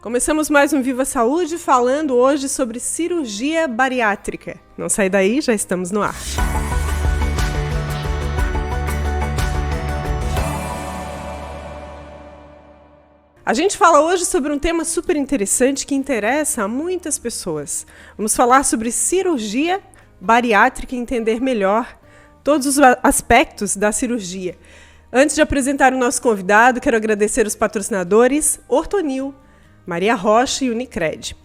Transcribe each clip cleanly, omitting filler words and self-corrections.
Começamos mais um Viva Saúde falando hoje sobre cirurgia bariátrica. Não sai daí, já estamos no ar. A gente fala hoje sobre um tema super interessante que interessa a muitas pessoas. Vamos falar sobre cirurgia bariátrica e entender melhor todos os aspectos da cirurgia. Antes de apresentar o nosso convidado, quero agradecer os patrocinadores Ortonil, Maria Rocha e Unicred.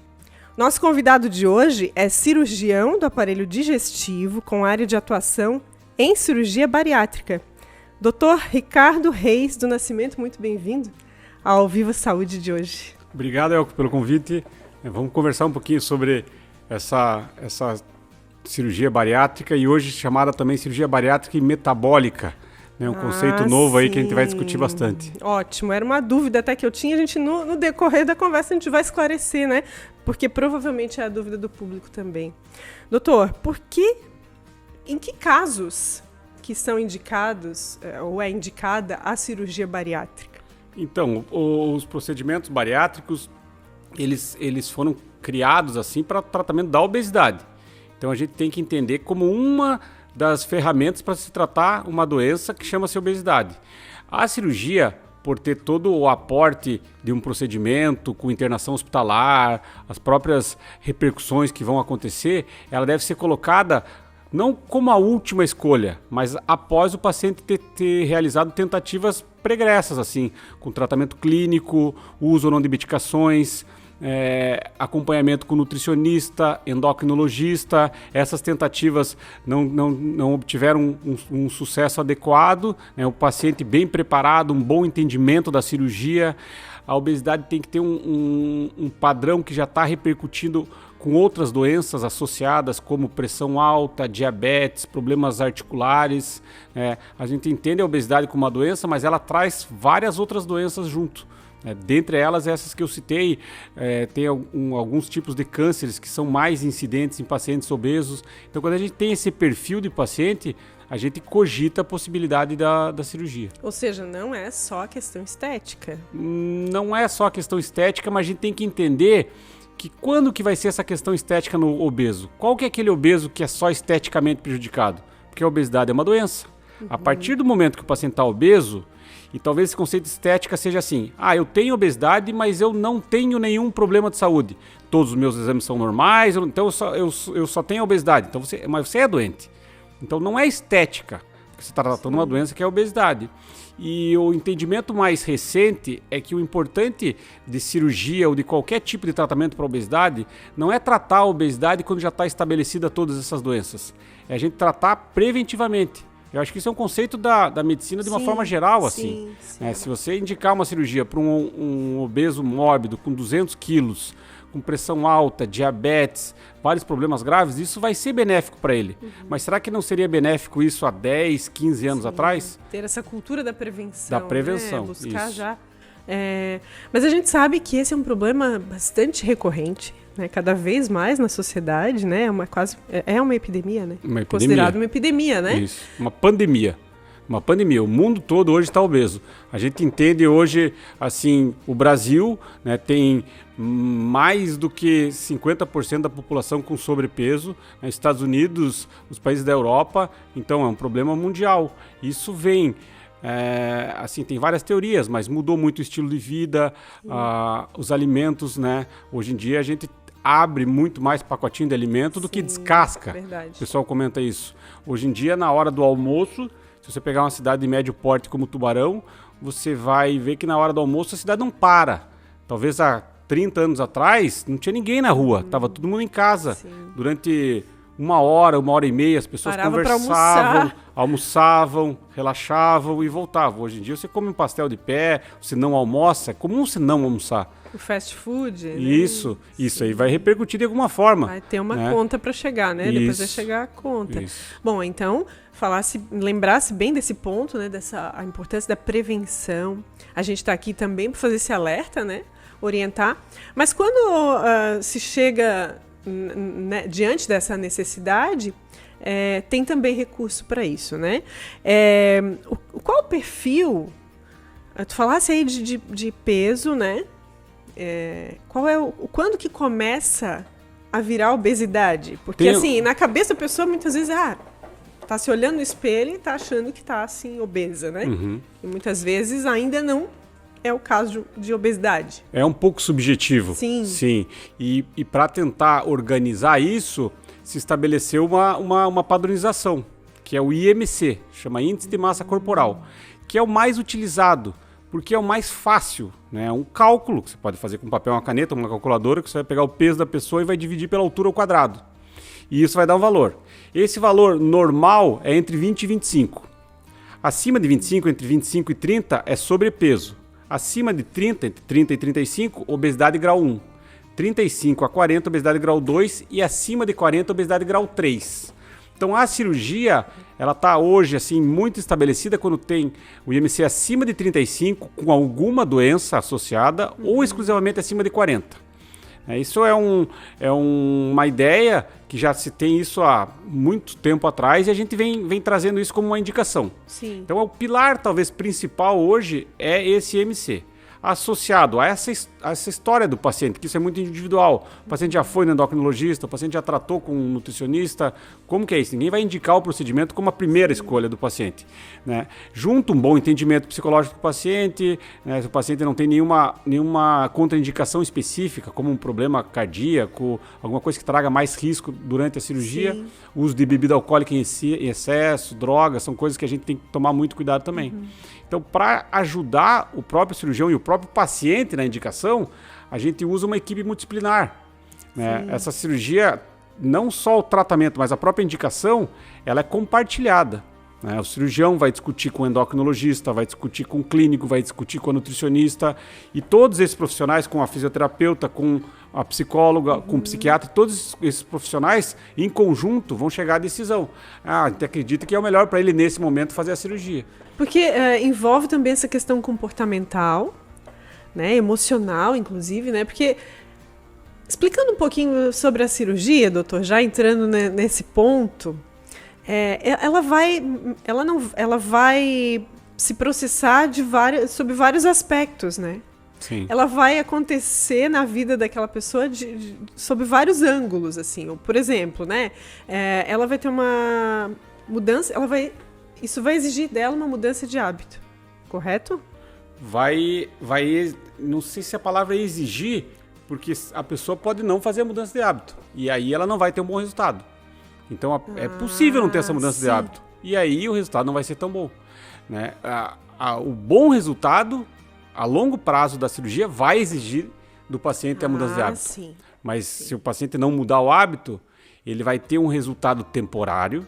Nosso convidado de hoje é cirurgião do aparelho digestivo com área de atuação em cirurgia bariátrica. Dr. Ricardo Reis do Nascimento, muito bem-vindo ao Viva Saúde de hoje. Obrigado, Elco, pelo convite. Vamos conversar um pouquinho sobre essa cirurgia bariátrica e hoje chamada também cirurgia bariátrica e metabólica. Um conceito novo aí que a gente vai discutir bastante. Ótimo, era uma dúvida até que eu tinha, a gente no decorrer da conversa a gente vai esclarecer, né? Porque provavelmente é a dúvida do público também. Doutor, em que casos que são indicados ou é indicada a cirurgia bariátrica? Então, os procedimentos bariátricos, eles foram criados assim para tratamento da obesidade. Então a gente tem que entender como uma das ferramentas para se tratar uma doença que chama-se obesidade. A cirurgia, por ter todo o aporte de um procedimento com internação hospitalar, as próprias repercussões que vão acontecer, ela deve ser colocada não como a última escolha, mas após o paciente ter realizado tentativas pregressas, assim, com tratamento clínico, uso ou não de medicações, acompanhamento com nutricionista, endocrinologista. Essas tentativas não obtiveram um sucesso adequado, né? O paciente bem preparado, um bom entendimento da cirurgia. A obesidade tem que ter um padrão que já está repercutindo com outras doenças associadas, como pressão alta, diabetes, problemas articulares. A gente entende a obesidade como uma doença, mas ela traz várias outras doenças junto. Dentre elas, essas que eu citei, tem alguns tipos de cânceres que são mais incidentes em pacientes obesos. Então, quando a gente tem esse perfil de paciente, a gente cogita a possibilidade da cirurgia. Ou seja, não é só a questão estética. Não é só a questão estética, mas a gente tem que entender que quando que vai ser essa questão estética no obeso? Qual que é aquele obeso que é só esteticamente prejudicado? Porque a obesidade é uma doença. A partir do momento que o paciente está obeso, e talvez esse conceito de estética seja assim: eu tenho obesidade, mas eu não tenho nenhum problema de saúde. Todos os meus exames são normais, então eu só tenho obesidade. Então mas você é doente. Então não é estética, porque você está tratando uma doença que é a obesidade. E o entendimento mais recente é que o importante de cirurgia ou de qualquer tipo de tratamento para a obesidade não é tratar a obesidade quando já está estabelecida todas essas doenças. É a gente tratar preventivamente. Eu acho que isso é um conceito da medicina de uma forma geral, assim. Sim. Se você indicar uma cirurgia para um obeso mórbido com 200 quilos, com pressão alta, diabetes, vários problemas graves, isso vai ser benéfico para ele. Mas será que não seria benéfico isso há 10, 15 anos atrás? Ter essa cultura da prevenção. Da prevenção, buscar isso. Já. Mas a gente sabe que esse é um problema bastante recorrente, né? Cada vez mais na sociedade, né? É uma epidemia, né? Uma epidemia. Considerado uma epidemia, né? Isso, uma pandemia. Uma pandemia, o mundo todo hoje está obeso. A gente entende hoje, assim, o Brasil, né, tem mais do que 50% da população com sobrepeso, né, Estados Unidos, os países da Europa, então é um problema mundial. Isso vem, assim, tem várias teorias, mas mudou muito o estilo de vida, os alimentos, né? Hoje em dia a gente abre muito mais pacotinho de alimento do que descasca. Verdade. O pessoal comenta isso. Hoje em dia, na hora do almoço, se você pegar uma cidade de médio porte como Tubarão, você vai ver que na hora do almoço a cidade não para. Talvez há 30 anos atrás não tinha ninguém na rua, estava todo mundo em casa. Sim. Durante uma hora e meia as pessoas conversavam, almoçavam, relaxavam e voltavam. Hoje em dia você come um pastel de pé, você não almoça, é comum você não almoçar. O fast food. Isso aí vai repercutir de alguma forma. Vai ter uma conta para chegar, né? Isso. Depois vai chegar a conta. Isso. Bom, então, lembrasse bem desse ponto, né? A importância da prevenção. A gente está aqui também para fazer esse alerta, né? Orientar. Mas quando se chega diante dessa necessidade, tem também recurso para isso, né? Qual o perfil? Tu falasse aí de peso, né? quando que começa a virar obesidade? Porque assim, na cabeça da pessoa muitas vezes, tá se olhando no espelho e tá achando que tá assim, obesa, né? Uhum. E muitas vezes ainda não é o caso de obesidade. É um pouco subjetivo. Sim. E para tentar organizar isso, se estabeleceu uma padronização, que é o IMC, chama Índice de Massa Corporal, que é o mais utilizado, porque é o mais fácil, né? É um cálculo que você pode fazer com papel, uma caneta, uma calculadora, que você vai pegar o peso da pessoa e vai dividir pela altura ao quadrado. E isso vai dar um valor. Esse valor normal é entre 20 e 25. Acima de 25, entre 25 e 30, é sobrepeso. Acima de 30, entre 30 e 35, obesidade grau 1. 35 a 40, obesidade grau 2. E acima de 40, obesidade grau 3. Então a cirurgia, ela está hoje assim, muito estabelecida quando tem o IMC acima de 35, com alguma doença associada, ou exclusivamente acima de 40. Isso é uma ideia que já se tem isso há muito tempo atrás e a gente vem trazendo isso como uma indicação. Sim. Então o pilar talvez principal hoje é esse IMC. Associado a essa história do paciente, que isso é muito individual. O paciente já foi no endocrinologista, o paciente já tratou com um nutricionista. Como que é isso? Ninguém vai indicar o procedimento como a primeira escolha do paciente, né? Junto um bom entendimento psicológico do paciente, né? Se o paciente não tem nenhuma contraindicação específica, como um problema cardíaco, alguma coisa que traga mais risco durante a cirurgia, Sim. uso de bebida alcoólica em excesso, drogas, são coisas que a gente tem que tomar muito cuidado também. Então, para ajudar o próprio cirurgião e o próprio paciente na indicação, a gente usa uma equipe multidisciplinar, né? Essa cirurgia, não só o tratamento, mas a própria indicação, ela é compartilhada, né? O cirurgião vai discutir com o endocrinologista, vai discutir com o clínico, vai discutir com o nutricionista, e todos esses profissionais, com a fisioterapeuta, com a psicóloga, com o psiquiatra, todos esses profissionais em conjunto vão chegar à decisão. A gente acredita que é o melhor para ele nesse momento fazer a cirurgia. Porque envolve também essa questão comportamental, né, emocional, inclusive, né? Porque, explicando um pouquinho sobre a cirurgia, doutor, já entrando nesse ponto, ela vai se processar sob vários aspectos, né? Sim. Ela vai acontecer na vida daquela pessoa sob vários ângulos, assim. Por exemplo, né? Ela vai ter uma mudança, isso vai exigir dela uma mudança de hábito, correto? Vai, não sei se a palavra é exigir, porque a pessoa pode não fazer a mudança de hábito, e aí ela não vai ter um bom resultado. Então é possível não ter essa mudança de hábito, e aí o resultado não vai ser tão bom, né? O bom resultado a longo prazo da cirurgia vai exigir do paciente a mudança de hábito. Sim. Mas se o paciente não mudar o hábito, ele vai ter um resultado temporário,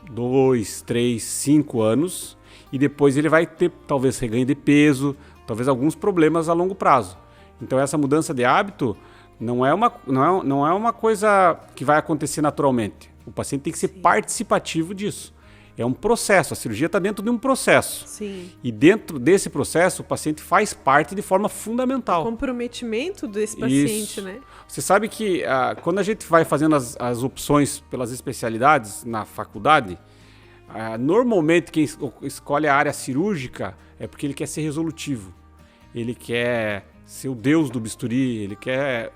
2, 3, 5 anos, e depois ele vai ter talvez reganho de peso, talvez alguns problemas a longo prazo. Então essa mudança de hábito não é uma coisa que vai acontecer naturalmente. O paciente tem que ser participativo disso. É um processo, a cirurgia está dentro de um processo. Sim. E dentro desse processo, o paciente faz parte de forma fundamental. O comprometimento desse paciente, Isso. né? Você sabe que quando a gente vai fazendo as opções pelas especialidades na faculdade, normalmente quem escolhe a área cirúrgica é porque ele quer ser resolutivo. Ele quer ser o deus do bisturi, ele quer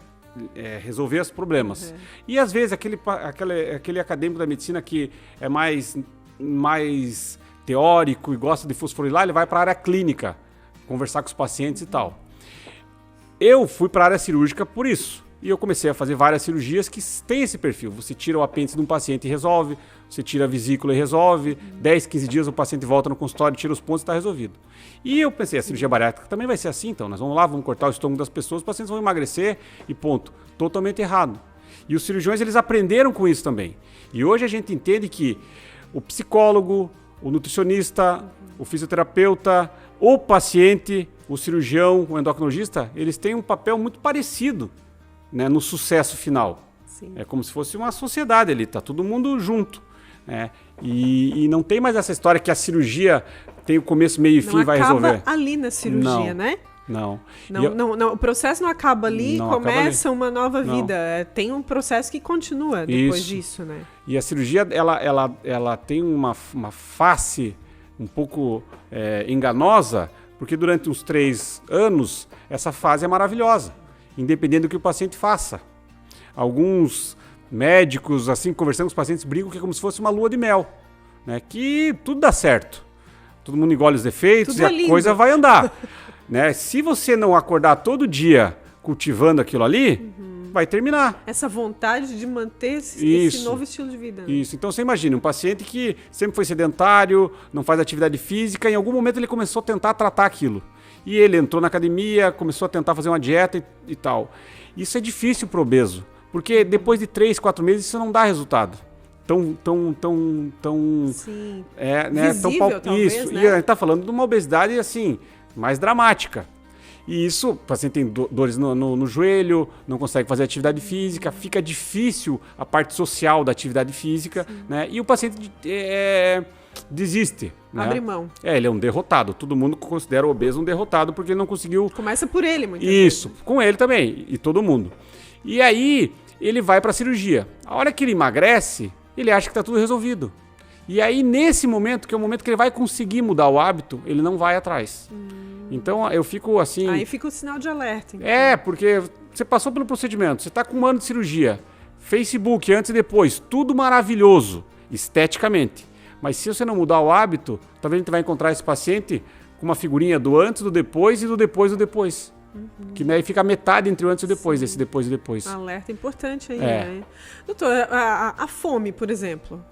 resolver os problemas. Uhum. E às vezes aquele acadêmico da medicina que é mais teórico e gosta de fosforilar, ele vai para a área clínica, conversar com os pacientes e tal. Eu fui para a área cirúrgica por isso. E eu comecei a fazer várias cirurgias que têm esse perfil. Você tira o apêndice de um paciente e resolve, você tira a vesícula e resolve, 10, 15 dias o paciente volta no consultório, tira os pontos e está resolvido. E eu pensei, a cirurgia bariátrica também vai ser assim, então nós vamos lá, vamos cortar o estômago das pessoas, os pacientes vão emagrecer e ponto. Totalmente errado. E os cirurgiões, eles aprenderam com isso também. E hoje a gente entende que o psicólogo, o nutricionista, o fisioterapeuta, o paciente, o cirurgião, o endocrinologista, eles têm um papel muito parecido, né, no sucesso final. Sim. É como se fosse uma sociedade ali, tá todo mundo junto, né? E não tem mais essa história que a cirurgia tem o começo, meio e fim e vai resolver. Não acaba ali na cirurgia, né? Não. Não, o processo não acaba ali, começa uma nova vida. Tem um processo que continua depois disso, né? E a cirurgia, ela tem uma face um pouco enganosa, Porque durante uns 3 anos, essa fase é maravilhosa, independente do que o paciente faça. Alguns médicos, assim, conversando com os pacientes, brincam que é como se fosse uma lua de mel, né? Que tudo dá certo. Todo mundo engole os defeitos tudo e a coisa vai andar. Né? Se você não acordar todo dia cultivando aquilo ali, vai terminar. Essa vontade de manter esse novo estilo de vida. Né? Isso. Então você imagina, um paciente que sempre foi sedentário, não faz atividade física, em algum momento ele começou a tentar tratar aquilo. E ele entrou na academia, começou a tentar fazer uma dieta e tal. Isso é difícil para o obeso, porque depois de 3, 4 meses isso não dá resultado. Sim. Né, visível, talvez, isso. Né? E a gente tá falando de uma obesidade assim, mais dramática. E isso, o paciente tem dores no joelho, não consegue fazer atividade física, fica difícil a parte social da atividade física, né? E o paciente desiste. Né? Abre mão. Ele é um derrotado. Todo mundo considera o obeso um derrotado porque ele não conseguiu... Começa por ele, muitas Isso, vezes. com ele também, e todo mundo. E aí, ele vai para a cirurgia. A hora que ele emagrece, ele acha que está tudo resolvido. E aí, nesse momento, que é o momento que ele vai conseguir mudar o hábito, ele não vai atrás. Então, eu fico assim... Aí fica o sinal de alerta. Então. Porque você passou pelo procedimento, você está com 1 ano de cirurgia, Facebook, antes e depois, tudo maravilhoso, esteticamente. Mas se você não mudar o hábito, talvez a gente vai encontrar esse paciente com uma figurinha do antes, do depois e do depois do depois. Que daí fica a metade entre o antes e o depois, desse depois e depois. Alerta importante aí, né? Doutor, a fome, por exemplo,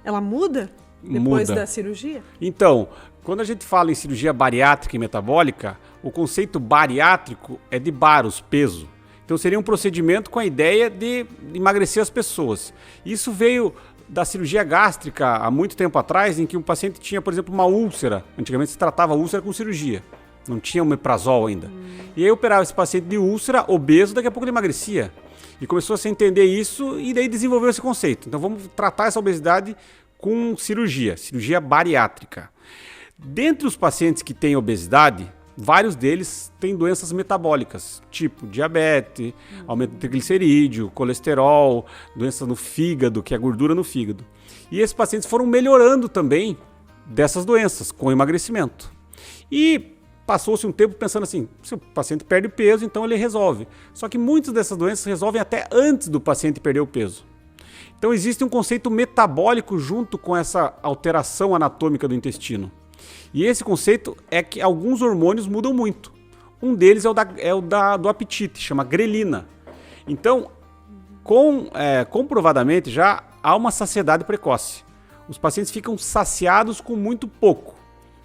ela muda depois da cirurgia? Então, quando a gente fala em cirurgia bariátrica e metabólica, o conceito bariátrico é de baros, peso. Então seria um procedimento com a ideia de emagrecer as pessoas. Isso veio da cirurgia gástrica há muito tempo atrás, em que um paciente tinha, por exemplo, uma úlcera. Antigamente se tratava a úlcera com cirurgia. Não tinha omeprazol ainda. E aí operava esse paciente de úlcera, obeso, daqui a pouco ele emagrecia. E começou a se entender isso e daí desenvolveu esse conceito. Então vamos tratar essa obesidade com cirurgia bariátrica. Dentre os pacientes que têm obesidade, vários deles têm doenças metabólicas, tipo diabetes, aumento do triglicerídeo, colesterol, doenças no fígado, que é gordura no fígado. E esses pacientes foram melhorando também dessas doenças com o emagrecimento. E passou-se um tempo pensando assim, se o paciente perde peso, então ele resolve. Só que muitas dessas doenças resolvem até antes do paciente perder o peso. Então existe um conceito metabólico junto com essa alteração anatômica do intestino. E esse conceito é que alguns hormônios mudam muito. Um deles é o do apetite, chama grelina. Então, comprovadamente já há uma saciedade precoce. Os pacientes ficam saciados com muito pouco,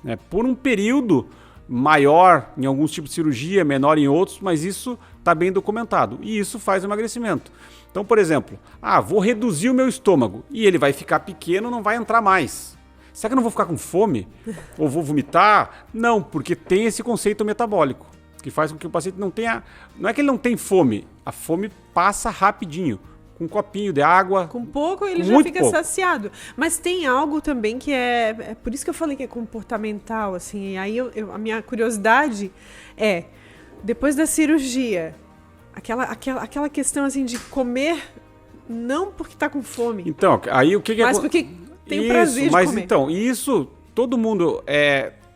né? Por um período maior em alguns tipos de cirurgia, menor em outros, mas isso está bem documentado. E isso faz o emagrecimento. Então, por exemplo, vou reduzir o meu estômago e ele vai ficar pequeno, não vai entrar mais. Será que eu não vou ficar com fome? Ou vou vomitar? Não, porque tem esse conceito metabólico, que faz com que o paciente não tenha... Não é que ele não tem fome, a fome passa rapidinho, com um copinho de água. Com pouco ele já fica saciado. Mas tem algo também que é por isso que eu falei que é comportamental, assim. E aí a minha curiosidade é, depois da cirurgia, aquela questão assim de comer não porque tá com fome. Então, aí o que mas porque tem o prazer de comer. Mas então, isso todo mundo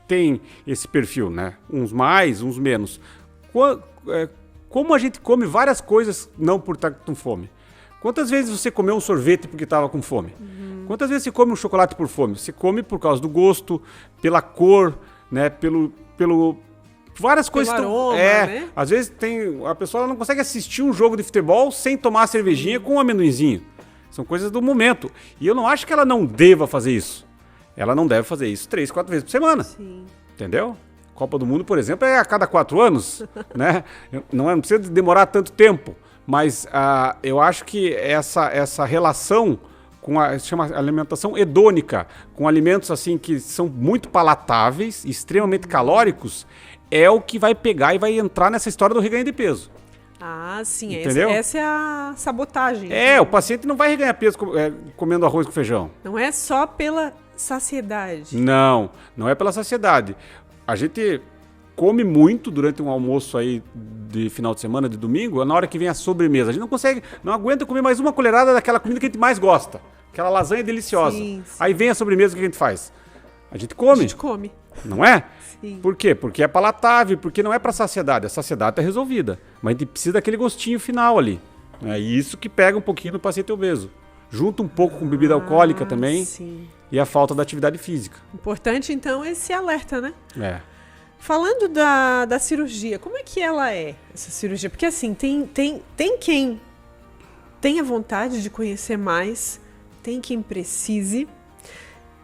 tem esse perfil, né? Uns mais, uns menos. Como a gente come várias coisas não por estar com fome. Quantas vezes você comeu um sorvete porque estava com fome? Quantas vezes você come um chocolate por fome? Você come por causa do gosto, pela cor, né? Pelo várias coisas. Aroma, né? Às vezes a pessoa não consegue assistir um jogo de futebol sem tomar cervejinha com um amendoinzinho. São coisas do momento. E eu não acho que ela não deva fazer isso. Ela não deve fazer isso 3, 4 vezes por semana. Sim. Entendeu? Copa do Mundo, por exemplo, é a cada 4 anos, né? Não precisa demorar tanto tempo. Mas eu acho que essa relação com chama alimentação hedônica, com alimentos assim que são muito palatáveis, extremamente calóricos, é o que vai pegar e vai entrar nessa história do reganho de peso. Ah, sim. Entendeu? Essa é a sabotagem. O paciente não vai reganhar peso comendo arroz com feijão. Não é só pela saciedade. Não é pela saciedade. A gente come muito durante um almoço aí de final de semana, de domingo, na hora que vem a sobremesa. A gente não aguenta comer mais uma colherada daquela comida que a gente mais gosta. Aquela lasanha deliciosa. Sim. Aí vem a sobremesa, o que a gente faz? A gente come. A gente come. não é? Sim. Por quê? Porque é palatável, porque não é para saciedade. A saciedade está resolvida, mas a gente precisa daquele gostinho final ali. É isso que pega um pouquinho no paciente obeso. Junta um pouco com bebida alcoólica também. Sim. E a falta da atividade física. Importante, então, esse alerta, né? É. Falando da cirurgia, como é que ela é, essa cirurgia? Porque, assim, tem quem tenha vontade de conhecer mais, tem quem precise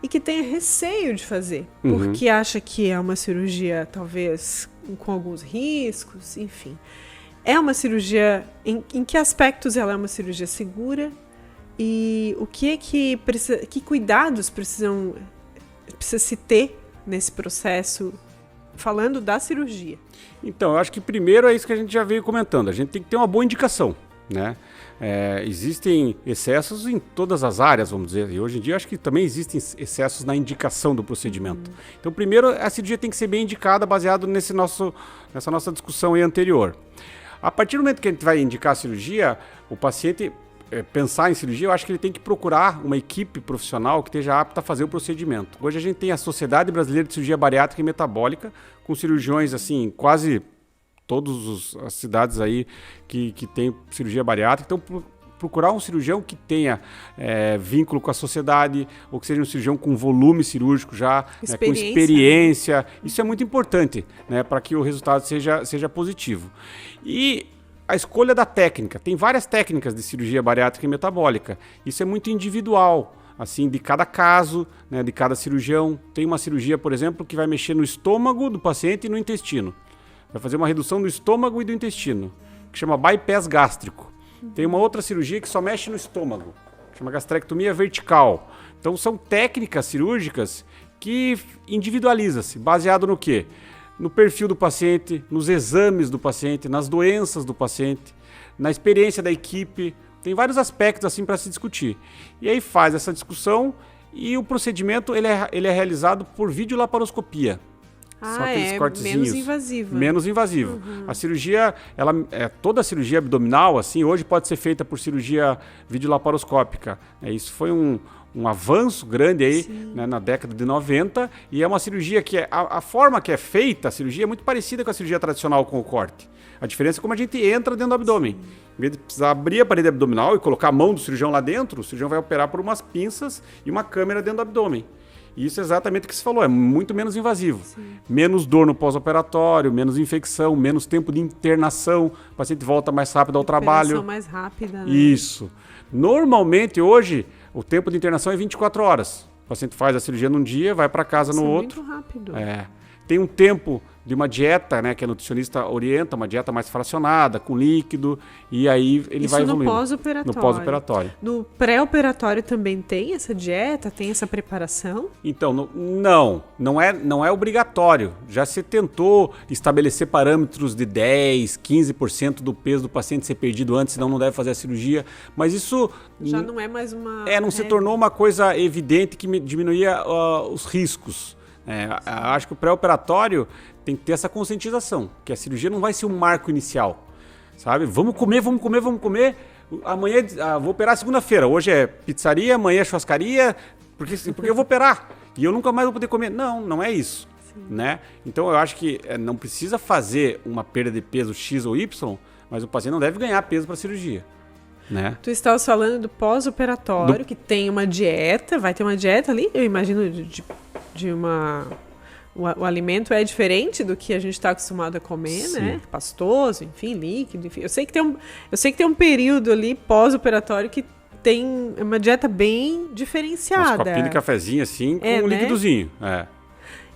e que tenha receio de fazer, porque acha que é uma cirurgia, talvez, com alguns riscos, enfim. É uma cirurgia, em que aspectos ela é uma cirurgia segura? E o que precisa, que cuidados precisa se ter nesse processo, falando da cirurgia? Então, eu acho que primeiro é isso que a gente já veio comentando. A gente tem que ter uma boa indicação, né? Existem excessos em todas as áreas, vamos dizer. E hoje em dia eu acho que também existem excessos na indicação do procedimento. Então, primeiro, a cirurgia tem que ser bem indicada, baseado nessa nossa discussão aí anterior. A partir do momento que a gente vai indicar a cirurgia, o paciente pensar em cirurgia, eu acho que ele tem que procurar uma equipe profissional que esteja apta a fazer o procedimento. Hoje a gente tem a Sociedade Brasileira de Cirurgia Bariátrica e Metabólica, com cirurgiões, assim, quase todas as cidades aí que tem cirurgia bariátrica. Então, procurar um cirurgião que tenha vínculo com a sociedade, ou que seja um cirurgião com volume cirúrgico já, com experiência. Isso é muito importante, né, para que o resultado seja positivo. E a escolha da técnica. Tem várias técnicas de cirurgia bariátrica e metabólica. Isso é muito individual, assim, de cada caso, né, de cada cirurgião. Tem uma cirurgia, por exemplo, que vai mexer no estômago do paciente e no intestino. Vai fazer uma redução do estômago e do intestino, que chama bypass gástrico. Tem uma outra cirurgia que só mexe no estômago, que chama gastrectomia vertical. Então são técnicas cirúrgicas que individualiza-se, baseado no quê? No perfil do paciente, nos exames do paciente, nas doenças do paciente, na experiência da equipe. Tem vários aspectos assim para se discutir. E aí faz essa discussão e o procedimento ele é realizado por videolaparoscopia. São aqueles cortezinhos. Menos invasivo. Menos invasivo. A cirurgia, toda a cirurgia abdominal, assim, hoje pode ser feita por cirurgia videolaparoscópica. Isso foi um avanço grande aí, né, na década de 90, e é uma cirurgia que a forma que é feita, a cirurgia é muito parecida com a cirurgia tradicional com o corte. A diferença é como a gente entra dentro do abdômen. Em vez de precisar abrir a parede abdominal e colocar a mão do cirurgião lá dentro, o cirurgião vai operar por umas pinças e uma câmera dentro do abdômen. E isso é exatamente o que você falou, é muito menos invasivo. Menos dor no pós-operatório, menos infecção, menos tempo de internação, o paciente volta mais rápido ao trabalho. Mais rápida, né? Isso. Normalmente, hoje, o tempo de internação é 24 horas. O paciente faz a cirurgia num dia, vai para casa no outro. Muito rápido. Tem um tempo de uma dieta, né, que a nutricionista orienta, uma dieta mais fracionada, com líquido, e aí ele vai evoluindo. No pós-operatório. No pré-operatório também tem essa dieta, tem essa preparação? Então, não é obrigatório. Já se tentou estabelecer parâmetros de 10, 15% do peso do paciente ser perdido antes, senão não deve fazer a cirurgia, mas isso já não é mais uma não se tornou uma coisa evidente que diminuía os riscos. Acho que o pré-operatório tem que ter essa conscientização, que a cirurgia não vai ser um marco inicial, sabe? Vamos comer. Amanhã vou operar segunda-feira. Hoje é pizzaria, amanhã é churrascaria, porque eu vou operar e eu nunca mais vou poder comer. Não é isso, né? Então eu acho que não precisa fazer uma perda de peso X ou Y, mas o paciente não deve ganhar peso para a cirurgia. Né? Tu estavas falando do pós-operatório, que tem uma dieta, vai ter uma dieta ali, eu imagino, o alimento é diferente do que a gente está acostumado a comer, né? Pastoso, enfim, líquido, enfim. Eu sei que tem um período ali pós-operatório que tem uma dieta bem diferenciada. Um copinho de cafezinho assim, com um líquidozinho.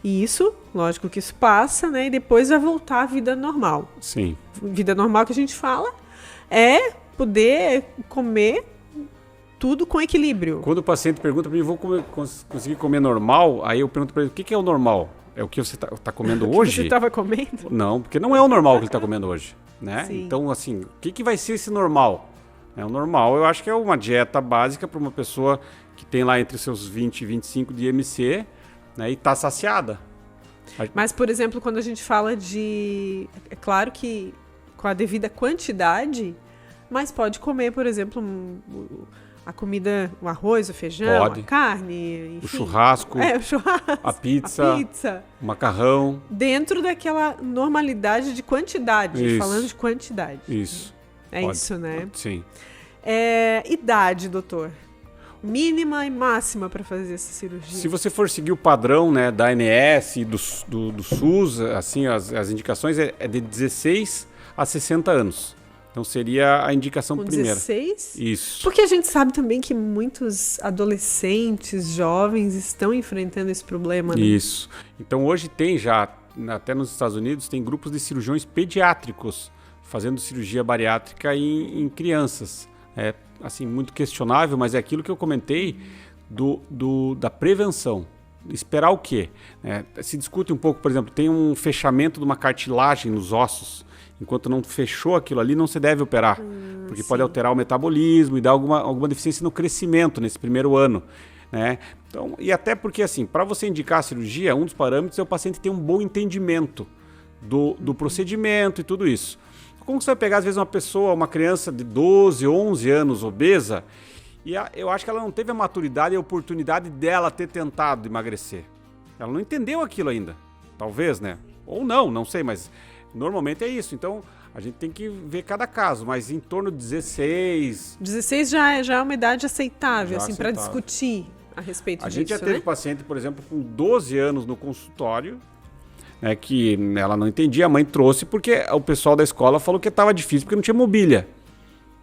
E isso, lógico que isso passa, né? E depois vai voltar à vida normal. Sim. Vida normal que a gente fala é poder comer tudo com equilíbrio. Quando o paciente pergunta para mim, vou conseguir comer normal? Aí eu pergunto para ele, o que é o normal? É o que você está comendo hoje? O que você estava comendo? Não, porque não é o normal que ele está comendo hoje, né? Sim. Então, assim, o que vai ser esse normal? O normal, eu acho que é uma dieta básica para uma pessoa que tem lá entre seus 20 e 25 de IMC, né, e está saciada. Mas, por exemplo, quando a gente fala de... É claro que com a devida quantidade, mas pode comer, por exemplo, A comida, o arroz, o feijão, Pode. a carne, enfim. O churrasco, o churrasco, a pizza, o macarrão. Dentro daquela normalidade de quantidade, Isso. falando de quantidade. Isso. É Pode. isso, né? Sim. Idade, doutor. Mínima e máxima para fazer essa cirurgia. Se você for seguir o padrão, né, da ANS e do SUS, assim, as indicações é de 16 a 60 anos. Então seria a indicação Com primeira. 16? Isso. Porque a gente sabe também que muitos adolescentes, jovens, estão enfrentando esse problema, né? Isso. Então hoje tem já, até nos Estados Unidos, tem grupos de cirurgiões pediátricos fazendo cirurgia bariátrica em crianças. É assim, muito questionável, mas é aquilo que eu comentei da prevenção. Esperar o quê? Se discute um pouco, por exemplo, tem um fechamento de uma cartilagem nos ossos. Enquanto não fechou aquilo ali, não se deve operar, porque sim. pode alterar o metabolismo e dar alguma deficiência no crescimento nesse primeiro ano, né? Então, e até porque, assim, para você indicar a cirurgia, um dos parâmetros é o paciente ter um bom entendimento do procedimento e tudo isso. Como você vai pegar, às vezes, uma criança de 12, 11 anos obesa, e eu acho que ela não teve a maturidade e a oportunidade dela ter tentado emagrecer. Ela não entendeu aquilo ainda, talvez, né? Ou não sei, mas normalmente é isso. Então, a gente tem que ver cada caso, mas em torno de 16... 16 já é uma idade aceitável, Já assim, para aceitável. discutir a respeito disso, A gente já teve né? paciente, por exemplo, com 12 anos no consultório, né, que ela não entendia, a mãe trouxe porque o pessoal da escola falou que estava difícil porque não tinha mobília,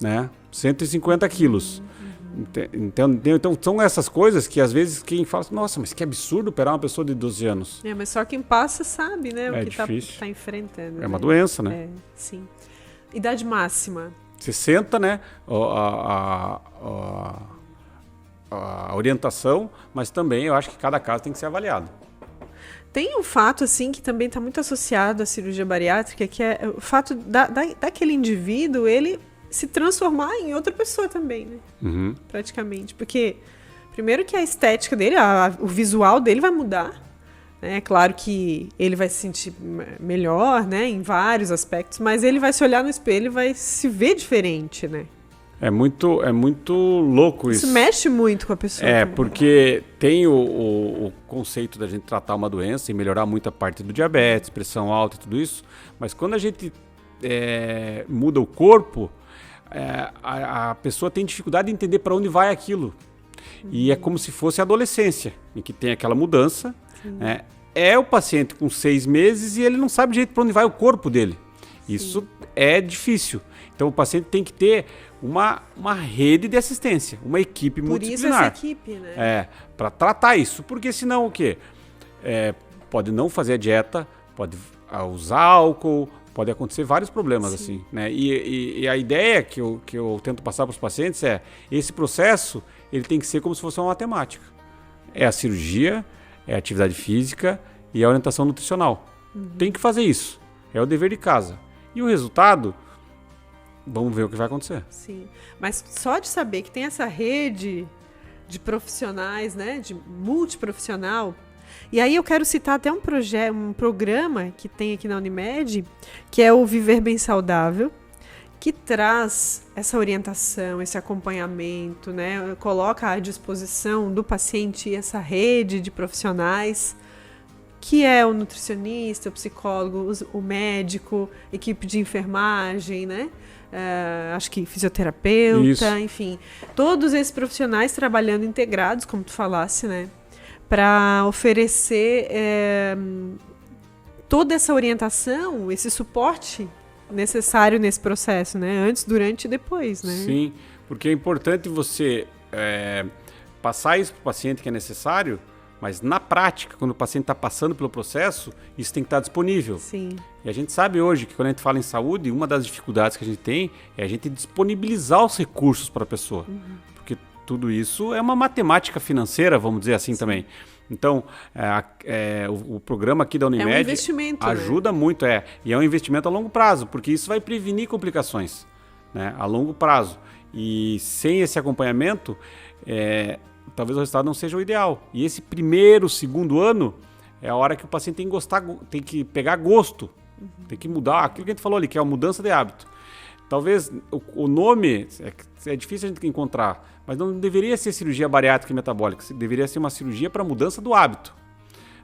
né? 150 quilos. Entendeu? Então são essas coisas que às vezes quem fala assim, nossa, mas que absurdo operar uma pessoa de 12 anos. Mas só quem passa sabe, né? É o que difícil. tá enfrentando. É uma doença, né? Sim. Idade máxima. 60, né? A orientação, mas também eu acho que cada caso tem que ser avaliado. Tem um fato, assim, que também está muito associado à cirurgia bariátrica, que é o fato daquele indivíduo, ele se transformar em outra pessoa também, né? Uhum. Praticamente. Porque, primeiro que a estética dele, o visual dele vai mudar. Né? É claro que ele vai se sentir melhor, né? Em vários aspectos, mas ele vai se olhar no espelho e vai se ver diferente, né? É muito louco isso. Isso mexe muito com a pessoa. É, também. porque tem o conceito da gente tratar uma doença e melhorar muito a parte do diabetes, pressão alta e tudo isso, mas quando a gente muda o corpo, a pessoa tem dificuldade de entender para onde vai aquilo. E é como se fosse a adolescência, em que tem aquela mudança. Né? É o paciente com 6 meses e ele não sabe direito para onde vai o corpo dele. Sim. Isso é difícil. Então o paciente tem que ter uma rede de assistência, uma equipe multidisciplinar. Por isso essa equipe, né? Para tratar isso. Porque senão o quê? Pode não fazer a dieta, pode usar álcool, pode acontecer vários problemas. Sim. Assim, né? E a ideia que eu tento passar para os pacientes esse processo ele tem que ser como se fosse uma matemática. É a cirurgia, é a atividade física e a orientação nutricional. Uhum. Tem que fazer isso. É o dever de casa. E o resultado, vamos ver o que vai acontecer. Sim, mas só de saber que tem essa rede de profissionais, né, de multiprofissional. E aí eu quero citar até um programa que tem aqui na Unimed, que é o Viver Bem Saudável, que traz essa orientação, esse acompanhamento, né, coloca à disposição do paciente essa rede de profissionais, que é o nutricionista, o psicólogo, o médico, equipe de enfermagem, né? Acho que fisioterapeuta, isso. Enfim. Todos esses profissionais trabalhando integrados, como tu falasse, né? Para oferecer toda essa orientação, esse suporte necessário nesse processo, né? Antes, durante e depois, né? Sim, porque é importante você passar isso para o paciente que é necessário, mas na prática, quando o paciente está passando pelo processo, isso tem que estar disponível. Sim. E a gente sabe hoje que quando a gente fala em saúde, uma das dificuldades que a gente tem é a gente disponibilizar os recursos para a pessoa. Uhum. Porque tudo isso é uma matemática financeira, vamos dizer assim. Sim. Também. Então, o programa aqui da Unimed é um investimento, ajuda, né? Muito, e é um investimento a longo prazo, porque isso vai prevenir complicações, né? A longo prazo. E sem esse acompanhamento, talvez o resultado não seja o ideal. E esse primeiro, segundo ano é a hora que o paciente tem que pegar gosto, tem que mudar aquilo que a gente falou ali, que é a mudança de hábito. talvez o nome é difícil a gente encontrar, mas não deveria ser cirurgia bariátrica e metabólica, deveria ser uma cirurgia para mudança do hábito.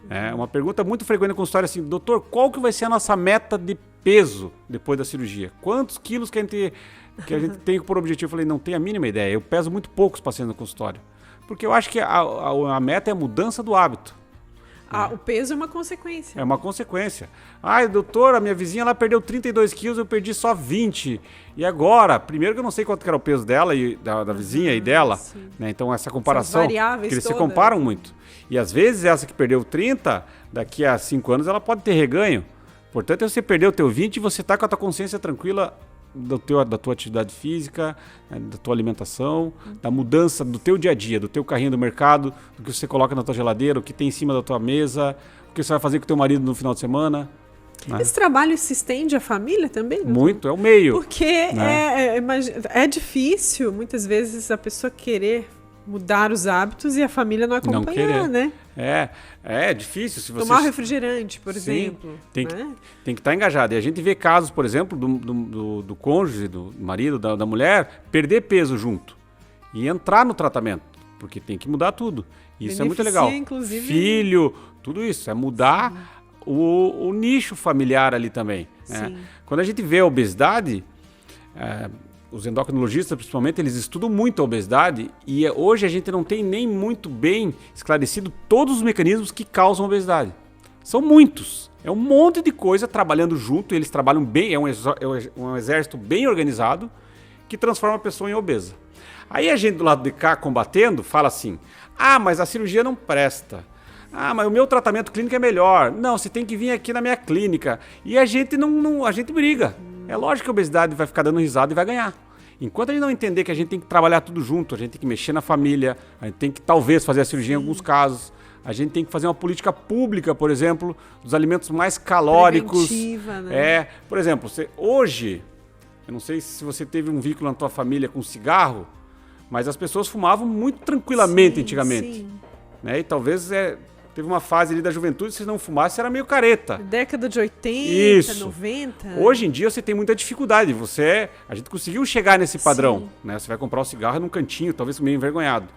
É uma pergunta muito frequente na consultório assim, doutor, qual que vai ser a nossa meta de peso depois da cirurgia? Quantos quilos que a gente tem por objetivo? Eu falei, não tenho a mínima ideia, eu peso muito poucos pacientes no consultório, porque eu acho que a meta é a mudança do hábito. O peso é uma consequência. É uma consequência. Doutor, a minha vizinha ela perdeu 32 quilos, eu perdi só 20. E agora? Primeiro que eu não sei quanto que era o peso dela e da vizinha e dela. Né? Então essa comparação, variáveis que eles todas, se comparam muito. E às vezes essa que perdeu 30, daqui a 5 anos ela pode ter reganho. Portanto, você perdeu o teu 20 e você está com a tua consciência tranquila da tua atividade física, né, da tua alimentação, da mudança do teu dia a dia, do teu carrinho do mercado, do que você coloca na tua geladeira, o que tem em cima da tua mesa, o que você vai fazer com o teu marido no final de semana. Né? Esse trabalho se estende à família também? Muito, é o meio. Porque é difícil, muitas vezes, a pessoa querer mudar os hábitos e a família não acompanhar, né? É difícil. Se você tomar refrigerante, por exemplo. Tem que estar engajado. E a gente vê casos, por exemplo, do cônjuge, do marido, da mulher, perder peso junto e entrar no tratamento, porque tem que mudar tudo. Isso é muito legal. Inclusive, filho, tudo isso. É mudar o nicho familiar ali também. Né? Quando a gente vê a obesidade... os endocrinologistas, principalmente, eles estudam muito a obesidade e hoje a gente não tem nem muito bem esclarecido todos os mecanismos que causam obesidade. São muitos. É um monte de coisa trabalhando junto, eles trabalham bem, é um exército bem organizado que transforma a pessoa em obesa. Aí a gente do lado de cá, combatendo, fala assim, mas a cirurgia não presta. Mas o meu tratamento clínico é melhor. Não, você tem que vir aqui na minha clínica. E a gente a gente briga. É lógico que a obesidade vai ficar dando risada e vai ganhar. Enquanto a gente não entender que a gente tem que trabalhar tudo junto, a gente tem que mexer na família, a gente tem que talvez fazer a cirurgia em alguns casos, a gente tem que fazer uma política pública, por exemplo, dos alimentos mais calóricos. Preventiva, né? Por exemplo, hoje, eu não sei se você teve um vínculo na tua família com cigarro, mas as pessoas fumavam muito tranquilamente antigamente. Sim. Né? E talvez teve uma fase ali da juventude, se não fumasse, era meio careta. Década de 80, 90. Hoje em dia você tem muita dificuldade. A gente conseguiu chegar nesse padrão. Né? Você vai comprar um cigarro num cantinho, talvez meio envergonhado.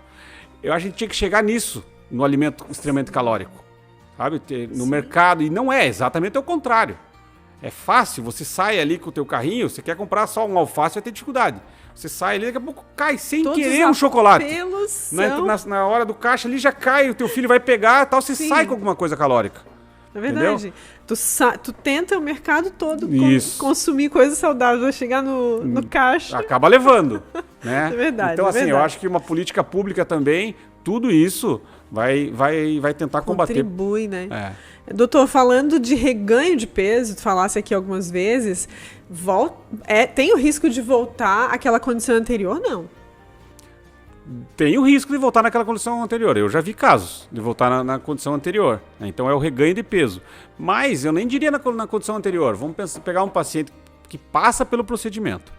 A gente tinha que chegar nisso, no alimento extremamente calórico. Sabe? No mercado. E não é exatamente o contrário. É fácil, você sai ali com o teu carrinho, você quer comprar só um alface, vai ter dificuldade. Você sai ali, daqui a pouco cai sem querer um chocolate. Na hora do caixa ali já cai, o teu filho vai pegar e tal, você sai com alguma coisa calórica. É verdade. Tu tenta o mercado todo consumir coisa saudável, vai chegar no caixa. Acaba levando. Né? É verdade. Então, assim, eu acho que uma política pública também, tudo isso vai tentar combater. Contribui, né? Doutor, falando de reganho de peso, tu falasse aqui algumas vezes, tem o risco de voltar àquela condição anterior? Não. Tem o risco de voltar naquela condição anterior. Eu já vi casos de voltar na condição anterior. Né? Então é o reganho de peso. Mas eu nem diria na condição anterior. Vamos pegar um paciente que passa pelo procedimento.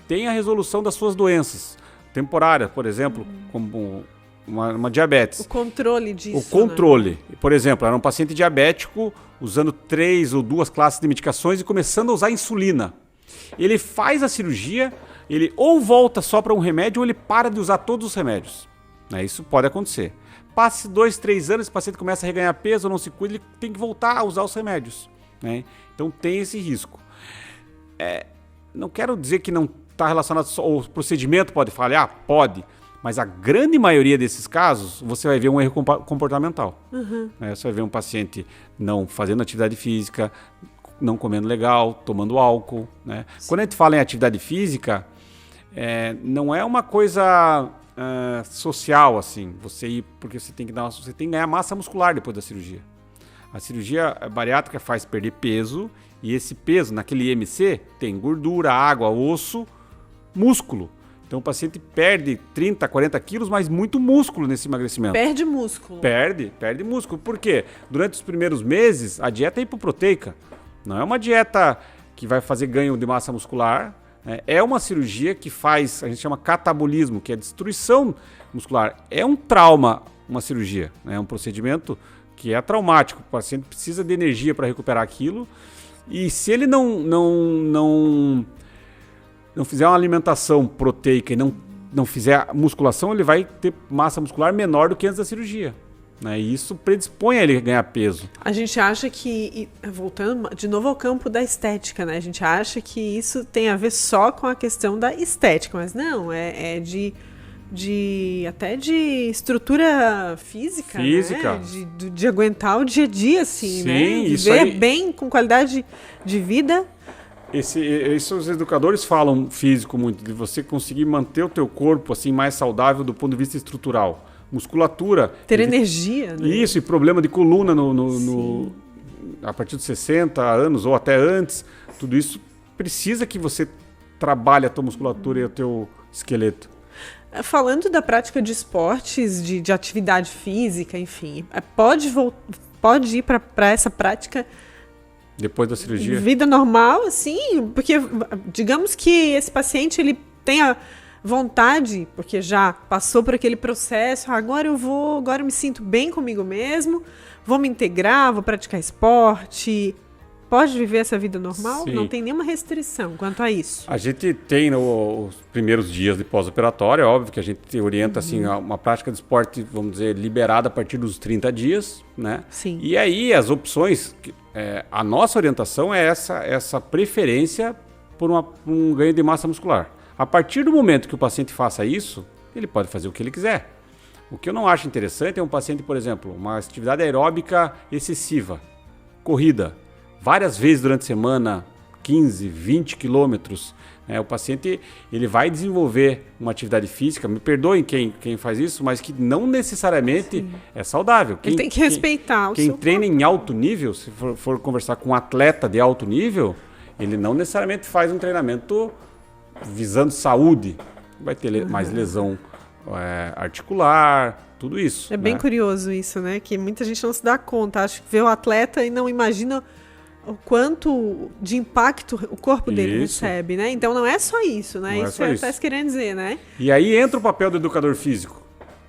Tem a resolução das suas doenças temporárias, por exemplo, como uma diabetes. O controle disso. O controle. Né? Por exemplo, era um paciente diabético usando 3 ou 2 classes de medicações e começando a usar insulina. Ele faz a cirurgia, ele ou volta só para um remédio ou ele para de usar todos os remédios. Isso pode acontecer. Passe 2, 3 anos, esse paciente começa a reganhar peso, não se cuida, ele tem que voltar a usar os remédios. Né? Então tem esse risco. Não quero dizer que não está relacionado ao procedimento, pode falhar? Pode. Mas a grande maioria desses casos, você vai ver um erro comportamental. Você vai ver um paciente não fazendo atividade física, não comendo legal, tomando álcool. Né? Quando a gente fala em atividade física, não é uma coisa social, assim, porque você tem que ganhar massa muscular depois da cirurgia. A cirurgia bariátrica faz perder peso, e esse peso, naquele IMC, tem gordura, água, osso, músculo. Então o paciente perde 30, 40 quilos, mas muito músculo nesse emagrecimento. Perde músculo. Perde músculo. Por quê? Durante os primeiros meses, a dieta é hipoproteica. Não é uma dieta que vai fazer ganho de massa muscular. É uma cirurgia que faz, a gente chama catabolismo, que é destruição muscular. É um trauma, uma cirurgia. É um procedimento que é traumático. O paciente precisa de energia para recuperar aquilo. E se ele não não fizer uma alimentação proteica e não fizer musculação, ele vai ter massa muscular menor do que antes da cirurgia. Né? E isso predispõe a ele a ganhar peso. A gente acha que, voltando de novo ao campo da estética, né? A gente acha que isso tem a ver só com a questão da estética, mas não, até de estrutura física. Né? De aguentar o dia a dia, assim, sim, né? Viver bem, com qualidade de vida. Os educadores falam físico muito, de você conseguir manter o teu corpo assim mais saudável do ponto de vista estrutural. Musculatura. Ter energia, né? Isso, e problema de coluna a partir dos 60 anos ou até antes. Tudo isso precisa que você trabalhe a tua musculatura e o teu esqueleto. Falando da prática de esportes, de atividade física, enfim, pode ir para essa prática depois da cirurgia? Vida normal, assim, porque digamos que esse paciente ele tenha vontade, porque já passou por aquele processo, agora eu me sinto bem comigo mesmo, vou me integrar, vou praticar esporte. Pode viver essa vida normal? Sim. Não tem nenhuma restrição quanto a isso. A gente tem os primeiros dias de pós-operatório, é óbvio que a gente orienta assim, uma prática de esporte, vamos dizer, liberada a partir dos 30 dias, né? Sim. E aí as opções, a nossa orientação é essa preferência por um ganho de massa muscular. A partir do momento que o paciente faça isso, ele pode fazer o que ele quiser. O que eu não acho interessante é um paciente, por exemplo, uma atividade aeróbica excessiva, corrida, várias vezes durante a semana, 15, 20 quilômetros. O paciente ele vai desenvolver uma atividade física, me perdoem quem faz isso, mas que não necessariamente é saudável. Ele tem que respeitar o seu Quem treina corpo. em alto nível, se for conversar com um atleta de alto nível, ele não necessariamente faz um treinamento visando saúde. Vai ter mais lesão articular, tudo isso. É bem curioso isso, né? Que muita gente não se dá conta. Acho que vê o atleta e não imagina o quanto de impacto o corpo dele recebe, né? Então não é só isso, né? Isso é o que está querendo dizer, né? E aí entra o papel do educador físico,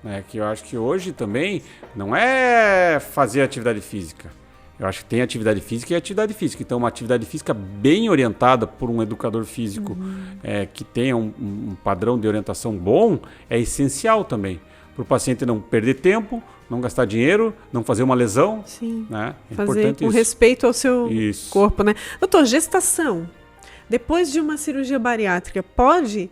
né? Que eu acho que hoje também não é fazer atividade física. Eu acho que tem atividade física e atividade física. Então uma atividade física bem orientada por um educador físico que tenha um padrão de orientação bom é essencial também. Para o paciente não perder tempo, não gastar dinheiro, não fazer uma lesão. Sim. Né? É fazer importante com isso. respeito ao seu corpo, né? Doutor, gestação. Depois de uma cirurgia bariátrica, pode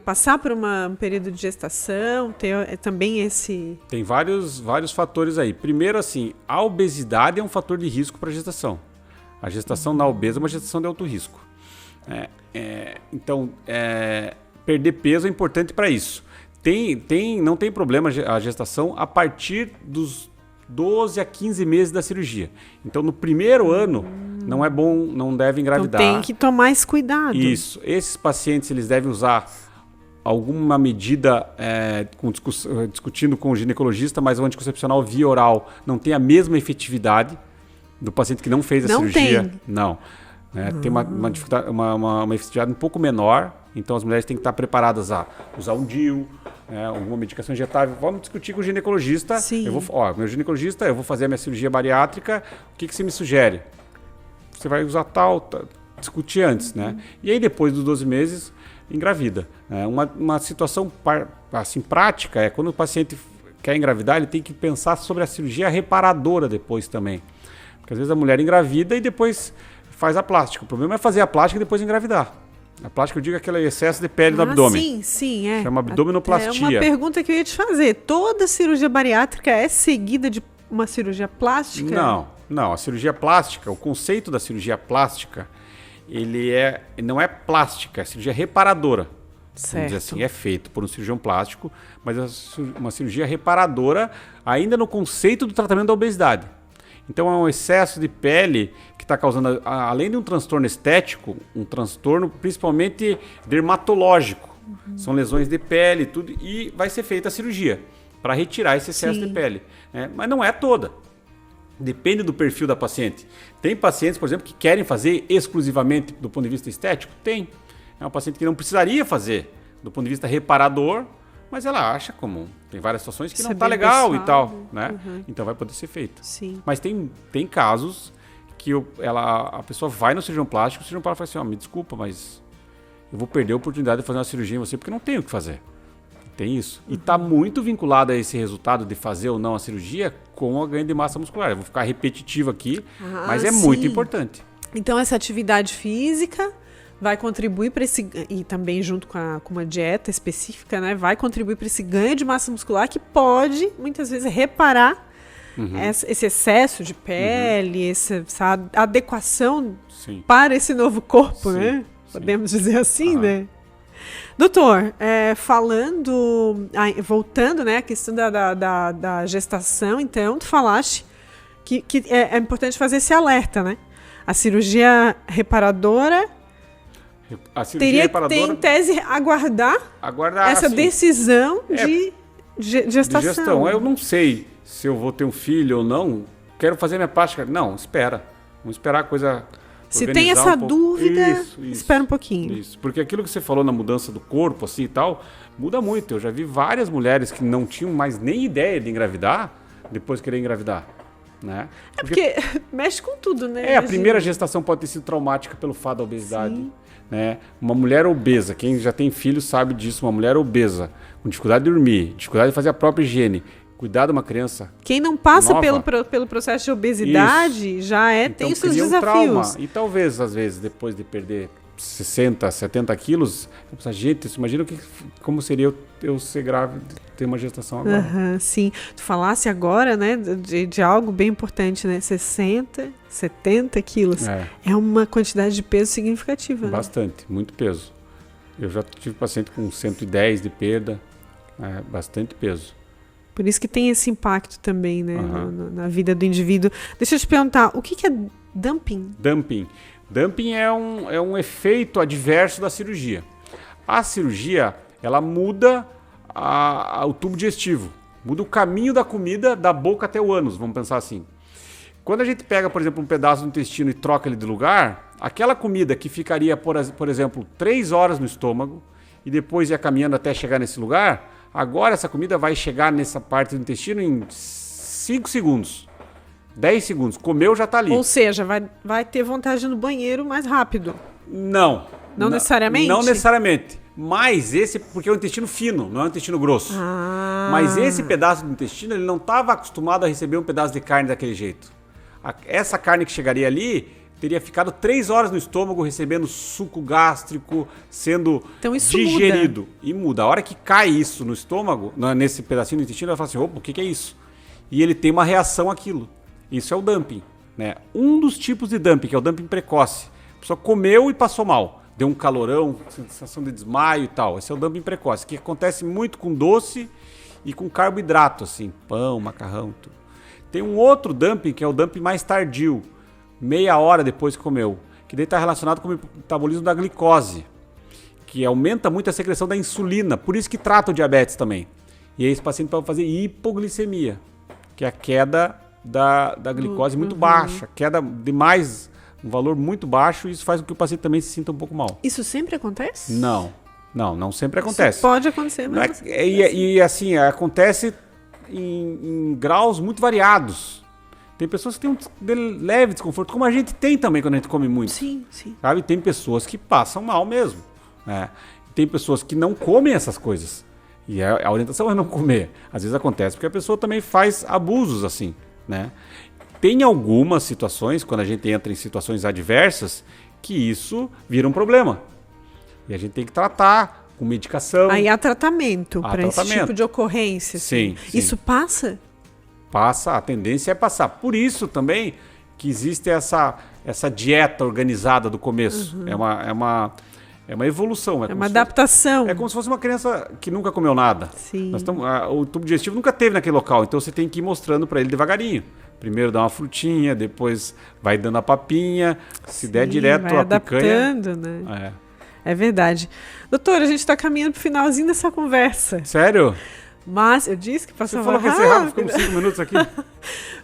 passar por um período de gestação? Ter também esse... Tem vários fatores aí. Primeiro, assim, a obesidade é um fator de risco para a gestação. A gestação na obesa é uma gestação de alto risco. Então, perder peso é importante para isso. Não tem problema a gestação a partir dos 12 a 15 meses da cirurgia. Então, no primeiro ano, não é bom, não deve engravidar. Então, tem que tomar esse cuidado. Isso. Esses pacientes, eles devem usar alguma medida, discutindo com o ginecologista, mas o anticoncepcional via oral não tem a mesma efetividade do paciente que não fez a cirurgia. Tem. Não. Tem uma efetividade um pouco menor. Então, as mulheres têm que estar preparadas a usar um DIU, alguma medicação injetável. Vamos discutir com o ginecologista. Sim. Meu ginecologista, eu vou fazer a minha cirurgia bariátrica. O que você me sugere? Você vai usar tal, discutir antes, né? E aí, depois dos 12 meses, engravida. Uma situação assim, prática é quando o paciente quer engravidar, ele tem que pensar sobre a cirurgia reparadora depois também. Porque às vezes a mulher engravida e depois faz a plástica. O problema é fazer a plástica e depois engravidar. A plástica, eu digo, aquele excesso de pele no abdômen. Sim. Chama abdominoplastia. É uma pergunta que eu ia te fazer. Toda cirurgia bariátrica é seguida de uma cirurgia plástica? Não. A cirurgia plástica, o conceito da cirurgia plástica, não é plástica, é cirurgia reparadora. Certo. Vamos dizer assim, é feito por um cirurgião plástico, mas é uma cirurgia reparadora ainda no conceito do tratamento da obesidade. Então é um excesso de pele que está causando, além de um transtorno estético, um transtorno principalmente dermatológico. São lesões de pele tudo, e vai ser feita a cirurgia para retirar esse excesso de pele. Mas não é toda. Depende do perfil da paciente. Tem pacientes, por exemplo, que querem fazer exclusivamente do ponto de vista estético? Tem. É uma paciente que não precisaria fazer do ponto de vista reparador, mas ela acha comum. Tem várias situações que não está legal e tal, né? Então vai poder ser feito. Sim. Mas tem casos que a pessoa vai no cirurgião plástico, o cirurgião plástico fala assim, me desculpa, mas eu vou perder a oportunidade de fazer uma cirurgia em você porque não tenho o que fazer. Tem isso. E está muito vinculado a esse resultado de fazer ou não a cirurgia com o ganho de massa muscular. Eu vou ficar repetitivo aqui, mas é muito importante. Então, essa atividade física vai contribuir para esse... E também junto com uma dieta específica, né? Vai contribuir para esse ganho de massa muscular que pode, muitas vezes, reparar esse excesso de pele, essa adequação para esse novo corpo, né? Podemos dizer assim, né? Doutor, voltando, né, à questão da gestação, então, tu falaste que é importante fazer esse alerta, né? A cirurgia reparadora teria que, em tese, aguardar essa decisão de gestação. Eu não sei se eu vou ter um filho ou não, quero fazer minha plástica. Não, espera. Vamos esperar a coisa... Se tem essa dúvida, espera um pouquinho. Isso, porque aquilo que você falou na mudança do corpo, assim e tal, muda muito. Eu já vi várias mulheres que não tinham mais nem ideia de engravidar, depois querer engravidar, né? Porque mexe com tudo, né? A primeira gestação pode ter sido traumática pelo fato da obesidade, né? Uma mulher obesa, quem já tem filho sabe disso, uma mulher obesa, com dificuldade de dormir, dificuldade de fazer a própria higiene, cuidar de uma criança. Quem não passa pelo processo de obesidade já tem seus desafios. Trauma. E talvez, às vezes, depois de perder 60, 70 quilos, eu penso, gente, imagina como seria eu ser grávida, ter uma gestação agora. Sim. Tu falasse agora, né, de algo bem importante, né? 60, 70 quilos. É uma quantidade de peso significativa. Bastante, muito peso. Eu já tive paciente com 110 de perda, bastante peso. Por isso que tem esse impacto também, né, na vida do indivíduo. Deixa eu te perguntar, o que é dumping? Dumping é um efeito adverso da cirurgia. A cirurgia, ela muda o tubo digestivo, muda o caminho da comida da boca até o ânus, vamos pensar assim. Quando a gente pega, por exemplo, um pedaço do intestino e troca ele de lugar, aquela comida que ficaria, por exemplo, 3 horas no estômago e depois ia caminhando até chegar nesse lugar... Agora essa comida vai chegar nessa parte do intestino em 5 segundos, 10 segundos. Comeu, já está ali. Ou seja, vai ter vontade no banheiro mais rápido. Não. Não necessariamente? Não necessariamente. Mas porque é um intestino fino, não é um intestino grosso. Mas esse pedaço do intestino, ele não estava acostumado a receber um pedaço de carne daquele jeito. Essa carne que chegaria ali... teria ficado 3 horas no estômago recebendo suco gástrico, sendo digerido. Muda. E muda. A hora que cai isso no estômago, nesse pedacinho do intestino, ela fala assim, opa, o que é isso? E ele tem uma reação àquilo. Isso é o dumping, né? Um dos tipos de dumping, que é o dumping precoce. A pessoa comeu e passou mal. Deu um calorão, sensação de desmaio e tal. Esse é o dumping precoce, que acontece muito com doce e com carboidrato, assim, pão, macarrão, tudo. Tem um outro dumping, que é o dumping mais tardio, meia hora depois que comeu, que daí está relacionado com o metabolismo da glicose, que aumenta muito a secreção da insulina, por isso que trata o diabetes também. E aí esse paciente pode fazer hipoglicemia, que é a queda da glicose muito baixa, queda demais, um valor muito baixo, e isso faz com que o paciente também se sinta um pouco mal. Isso sempre acontece? Não sempre acontece. Isso pode acontecer, mas... E assim, acontece em graus muito variados. Tem pessoas que têm um leve desconforto, como a gente tem também quando a gente come muito. Sim. Sabe? Tem pessoas que passam mal mesmo. Né? Tem pessoas que não comem essas coisas. E a orientação é não comer. Às vezes acontece porque a pessoa também faz abusos assim. Né? Tem algumas situações, quando a gente entra em situações adversas, que isso vira um problema. E a gente tem que tratar com medicação. Aí há tratamento para esse tipo de ocorrência. Sim. Isso passa? Passa, a tendência é passar. Por isso também que existe essa dieta organizada do começo. É uma evolução. É uma adaptação. É como se fosse uma criança que nunca comeu nada. Sim. O tubo digestivo nunca teve naquele local, então você tem que ir mostrando para ele devagarinho. Primeiro dá uma frutinha, depois vai dando a papinha, se der direto vai a adaptando, picanha. Né? É verdade. Doutor, a gente está caminhando para o finalzinho dessa conversa. Sério? Mas eu disse que passava rápido. Você falou que ia ser rápido, ficamos 5 minutos aqui.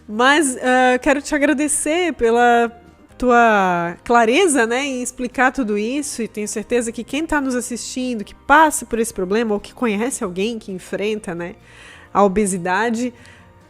Mas quero te agradecer pela tua clareza, né, em explicar tudo isso, e tenho certeza que quem está nos assistindo, que passa por esse problema ou que conhece alguém que enfrenta, né, a obesidade,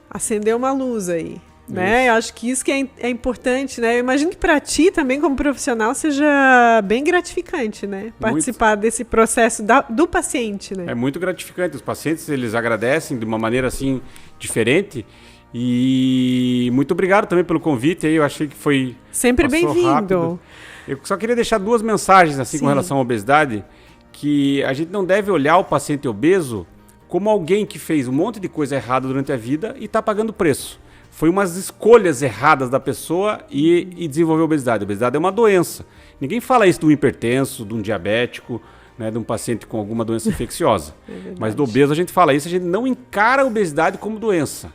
acendeu uma luz aí. né? Eu acho que isso que é importante, né? Eu imagino que para ti também, como profissional, seja bem gratificante, né? Participar desse processo do paciente, né? É muito gratificante. Os pacientes, eles agradecem de uma maneira, assim, diferente. E muito obrigado também pelo convite aí. Eu achei que foi... Sempre bem-vindo. Eu só queria deixar 2 mensagens, assim, com relação à obesidade, que a gente não deve olhar o paciente obeso como alguém que fez um monte de coisa errada durante a vida e está pagando preço. Foi umas escolhas erradas da pessoa e desenvolveu obesidade. A obesidade é uma doença. Ninguém fala isso de um hipertenso, de um diabético, né, de um paciente com alguma doença infecciosa. Mas do obeso a gente fala isso, a gente não encara a obesidade como doença.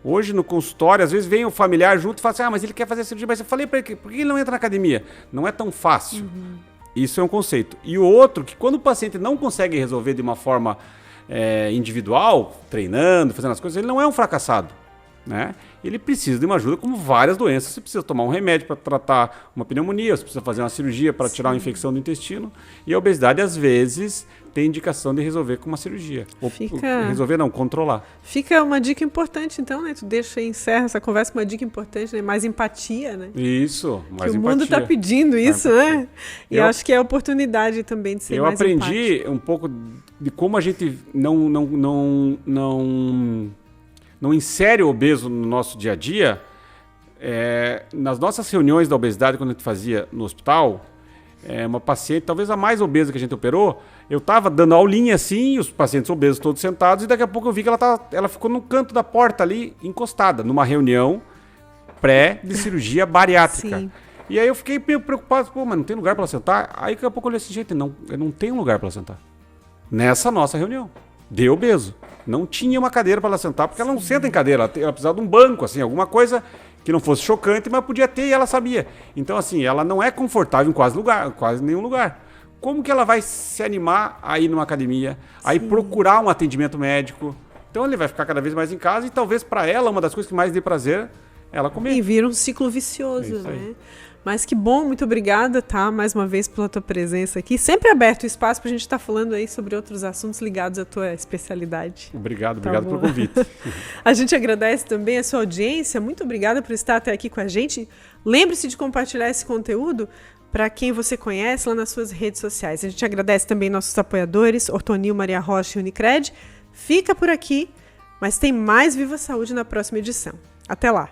Hoje no consultório, às vezes vem o familiar junto e fala assim, mas ele quer fazer a cirurgia, mas eu falei para ele, por que ele não entra na academia? Não é tão fácil. Isso é um conceito. E o outro, que quando o paciente não consegue resolver de uma forma individual, treinando, fazendo as coisas, ele não é um fracassado, né? Ele precisa de uma ajuda, como várias doenças. Você precisa tomar um remédio para tratar uma pneumonia, você precisa fazer uma cirurgia para tirar uma infecção do intestino. E a obesidade, às vezes, tem indicação de resolver com uma cirurgia. Resolver não, controlar. Fica uma dica importante, então, né? Tu encerra essa conversa com uma dica importante, né? Mais empatia, né? Isso, mais que empatia. O mundo está pedindo isso, né? E eu acho que é a oportunidade também de ser mais empático. Eu aprendi um pouco de como a gente não insere o obeso no nosso dia a dia. Nas nossas reuniões da obesidade, quando a gente fazia no hospital, uma paciente, talvez a mais obesa que a gente operou, eu estava dando aulinha assim, os pacientes obesos todos sentados, e daqui a pouco eu vi que ela ficou no canto da porta ali, encostada, numa reunião de cirurgia bariátrica. Sim. E aí eu fiquei meio preocupado, mas não tem lugar para ela sentar? Aí daqui a pouco eu olhei assim, gente, eu não tenho lugar para ela sentar. Nessa nossa reunião, de obeso. Não tinha uma cadeira para ela sentar, porque ela não senta em cadeira, ela precisava de um banco, assim, alguma coisa que não fosse chocante, mas podia ter e ela sabia. Então, assim, ela não é confortável em quase nenhum lugar. Como que ela vai se animar a ir numa academia, a ir procurar um atendimento médico? Então, ele vai ficar cada vez mais em casa e talvez para ela, uma das coisas que mais dê prazer, ela comer. E vira um ciclo vicioso, né? Mas que bom, muito obrigada, tá? Mais uma vez pela tua presença aqui. Sempre aberto o espaço pra gente estar falando aí sobre outros assuntos ligados à tua especialidade. Obrigado pelo convite. A gente agradece também a sua audiência. Muito obrigada por estar até aqui com a gente. Lembre-se de compartilhar esse conteúdo para quem você conhece lá nas suas redes sociais. A gente agradece também nossos apoiadores, Ortonil, Maria Rocha e Unicred. Fica por aqui, mas tem mais Viva Saúde na próxima edição. Até lá!